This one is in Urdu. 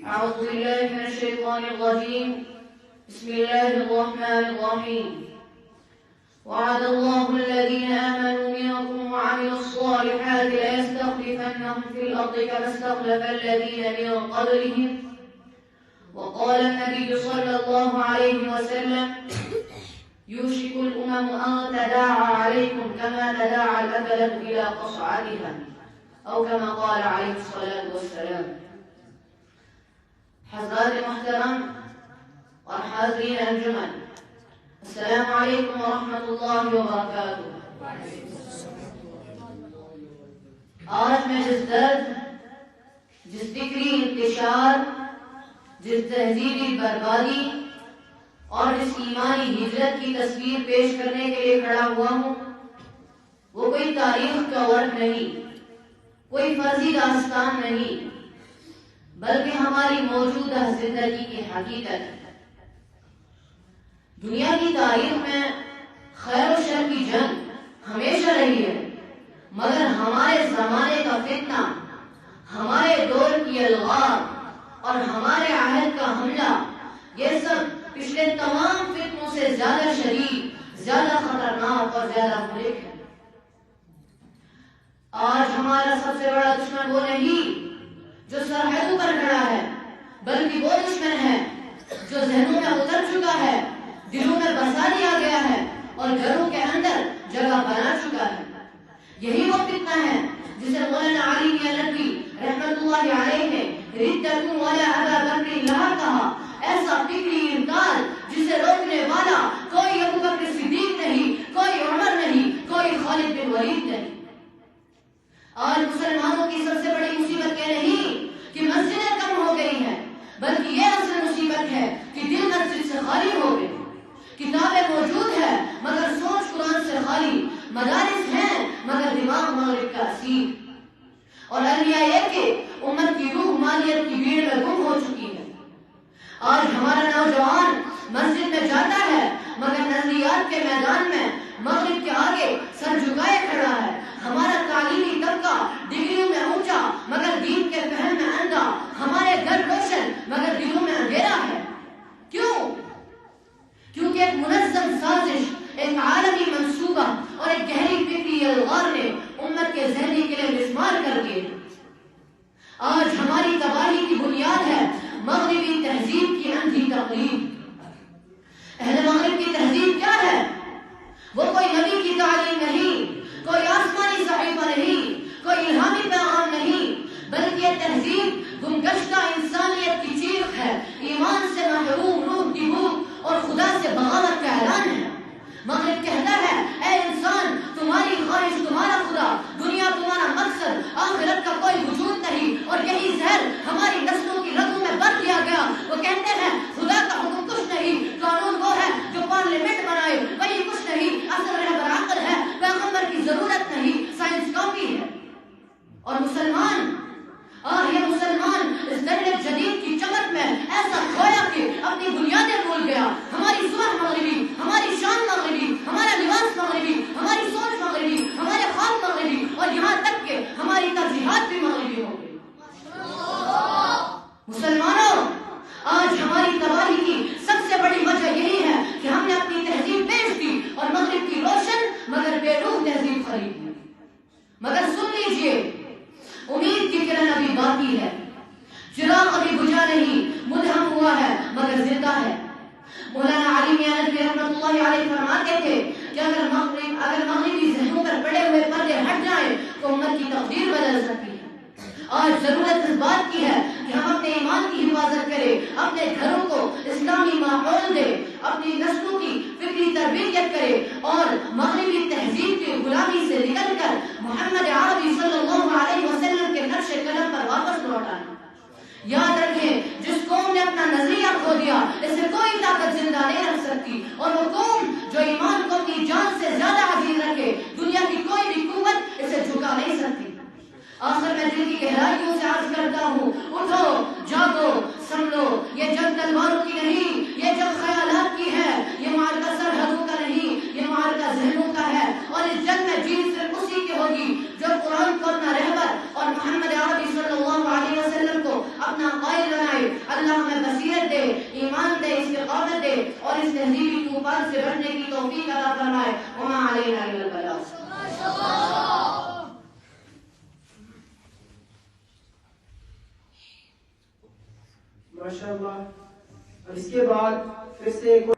أعوذ بالله من الشيطان الرجيم. بسم الله الرحمن الرحيم. وعد الله الذين آمنوا منكم وعملوا الصالحات ليستخلفنهم في الأرض كما استخلف الذين من قبلهم. وقال النبي صلى الله عليه وسلم: يوشك الأمم أن تداعى عليكم كما تداعى الأكلة إلى قصعتها، أو كما قال عليه الصلاة والسلام. حضرات محترم اور حاضرین انجمن، السلام علیکم ورحمۃ اللہ وبرکاتہ۔ آج میں جس درد، جس فکری انتشار، جس تہذیبی بربادی اور جس ایمانی ہجرت کی تصویر پیش کرنے کے لیے کھڑا ہوا ہوں، وہ کوئی تاریخ کا ورق نہیں، کوئی فرضی داستان نہیں، بلکہ ہماری موجودہ زندگی کی حقیقت ہے۔ دنیا کی تاریخ میں خیر و شر کی جنگ ہمیشہ رہی ہے، مگر ہمارے زمانے کا فتنہ، ہمارے دور کی الغار اور ہمارے عہد کا حملہ، یہ سب پچھلے تمام فتنوں سے زیادہ شدید، زیادہ خطرناک اور زیادہ مہلک ہے۔ آج ہمارا سب سے بڑا دشمن وہ نہیں جو سرحدوں پر کھڑا ہے، بلکہ وہ دشمن ہے جو ذہنوں میں اتر چکا ہے، دلوں میں بسا دیا گیا ہے اور گھروں کے اندر جگہ بنا چکا ہے۔ یہی وہ فتنہ ہے جسے مولانا علی ندوی رحمت اللہ علیہ نے ردۃ ولا ابا بکر لہا کہا، ایسا فکری انکار جسے روکنے والا کوئی ابو بکر صدیق نہیں، کوئی عمر نہیں، کوئی خالد بن ولید نہیں۔ آج مسلمانوں کی سب سے بڑی مصیبت یہ نہیں کہ مسجدیں کم ہو گئی ہیں، بلکہ یہ اصل مصیبت ہے کہ دل مسجد سے خالی ہو گئے۔ کتابیں موجود ہے مگر سوچ قرآن سے خالی، مدارس ہیں مگر دماغ مغرب کا اسیر، اور انبیاء یہ کہ امت کی روح مالیت کی بھیڑ میں گم ہو چکی ہے۔ آج ہمارا نوجوان مسجد میں جاتا ہے مگر نظریات کے میدان میں مغرب کے آگے سر جھکائے کھڑا ہے۔ ہمارا تعلیمی طبقہ ڈگریوں میں اونچا مگر دین کے فہم میں اندھا، ہمارے گھر روشن مگر دلوں میں اندھیرا ہے۔ کیوں؟ کیونکہ ایک منظم سازش، ایک عالمی منصوبہ اور ایک گہری فکری الغار نے امت کے ذہنی قلعے مسمار کر دیے۔ آج ہماری تباہی کی بنیاد ہے مغربی تہذیب کی اندھی تقلید۔ اہل مغرب کی تہذیب کیا ہے؟ وہ کوئی نبی کی تعلیم نہیں، کوئی آسمانی صحیفہ نہیں، کوئی الہامی پیغام نہیں، بلکہ یہ تہذیب گمگشتہ انسانیت کی چیخ ہے، ایمان سے محروم روح کی بھوک اور خدا سے بغاوت کا اعلان ہے۔ مغرب کہتا ہے، اے انسان، تمہاری خواہش تمہارا خدا، دنیا تمہارا مقصد، آخرت کا کوئی وجود نہیں، اور یہی زہر ہماری نسلوں کی رگوں میں بر دیا گیا۔ وہ کہتے ہیں خدا کا حکم کچھ نہیں، قانون وہ ہے جو پارلیمنٹ بنائے، وہی کچھ نہیں، اصل رہبر عقل ہے، پیغمبر کی ضرورت نہیں، سائنس کافی ہے۔ اور مسلمان، یہ مسلمان اس دور جدید کی چمک میں ایسا کھویا کہ اپنی بنیادیں بھول گیا۔ ہماری صبح مغربی، ہماری شان مغربی، ہمارا لباس مغربی، ہماری سوچ مغربی، ہمارے خواب مغربی، اور یہاں تک کہ ہماری ترجیحات بھی مغربی ہو گئی۔ مسلمانوں، آج ہماری تباہی کی سب سے بڑی وجہ یہی ہے کہ ہم نے اپنی تہذیب بیچ دی اور مغرب کی روشن مگر بے روح تہذیب خرید لی۔ مگر سن لیجئے، امید کی کرن ابھی باقی ہے، چراغ ابھی بجھا نہیں، مدھم ہوا ہے مگر زندہ ہے۔ مولانا علی ندوی رحمۃ اللہ علیہ فرماتے تھے کہ اگر مغربی ذہنوں پر پڑے ہوئے پردے ہٹ جائیں تو امت کی تقدیر بدل سکتی ہے۔ آج ضرورت اس بات کی ہے کہ ہم اپنے ایمان کی حفاظت کریں، اپنے گھروں کو اسلامی ماحول دیں، اپنی نسلوں کی فکری تربیت کریں، اور مغربی تہذیب کی غلامی سے نکل کر محمد عربی صلی اللہ علیہ وسلم کے نقش قدم پر واپس لوٹ آئیں۔ یاد رکھیں، جس قوم نے اپنا نظریہ کھو دیا، اسے کوئی طاقت زندہ نہیں رکھ سکتی، اور وہ قوم جو ایمان کو اپنی جان سے زیادہ عزیز رکھے، دنیا کی کوئی بھی قوت اسے جھکا نہیں سکتی۔ آخر میں دل کی گہرائیوں سے عرض کرتا ہوں، اٹھو، جاگو، سمجھو، یہ جنگ تلواروں کی نہیں، یہ جنگ خیالات کی ہے، یہ معرکہ سرحدوں کا نہیں، یہ معرکہ ذہنوں کا ہے، اور اس جنگ میں جیت صرف اسی کی ہوگی جو قرآن کو اپنا رہبر اور محمد عربی صلی اللہ علیہ وسلم کو اپنا قائد بنائے، اللہ ہمیں بصیرت دے، ایمان دے، استقامت دے اور اس تہذیبی طوفان سے بچنے کی توفیق عطا فرمائے۔ وما علینا الا البلاغ۔ ماشاء اللہ۔ اور اس کے بعد پھر سے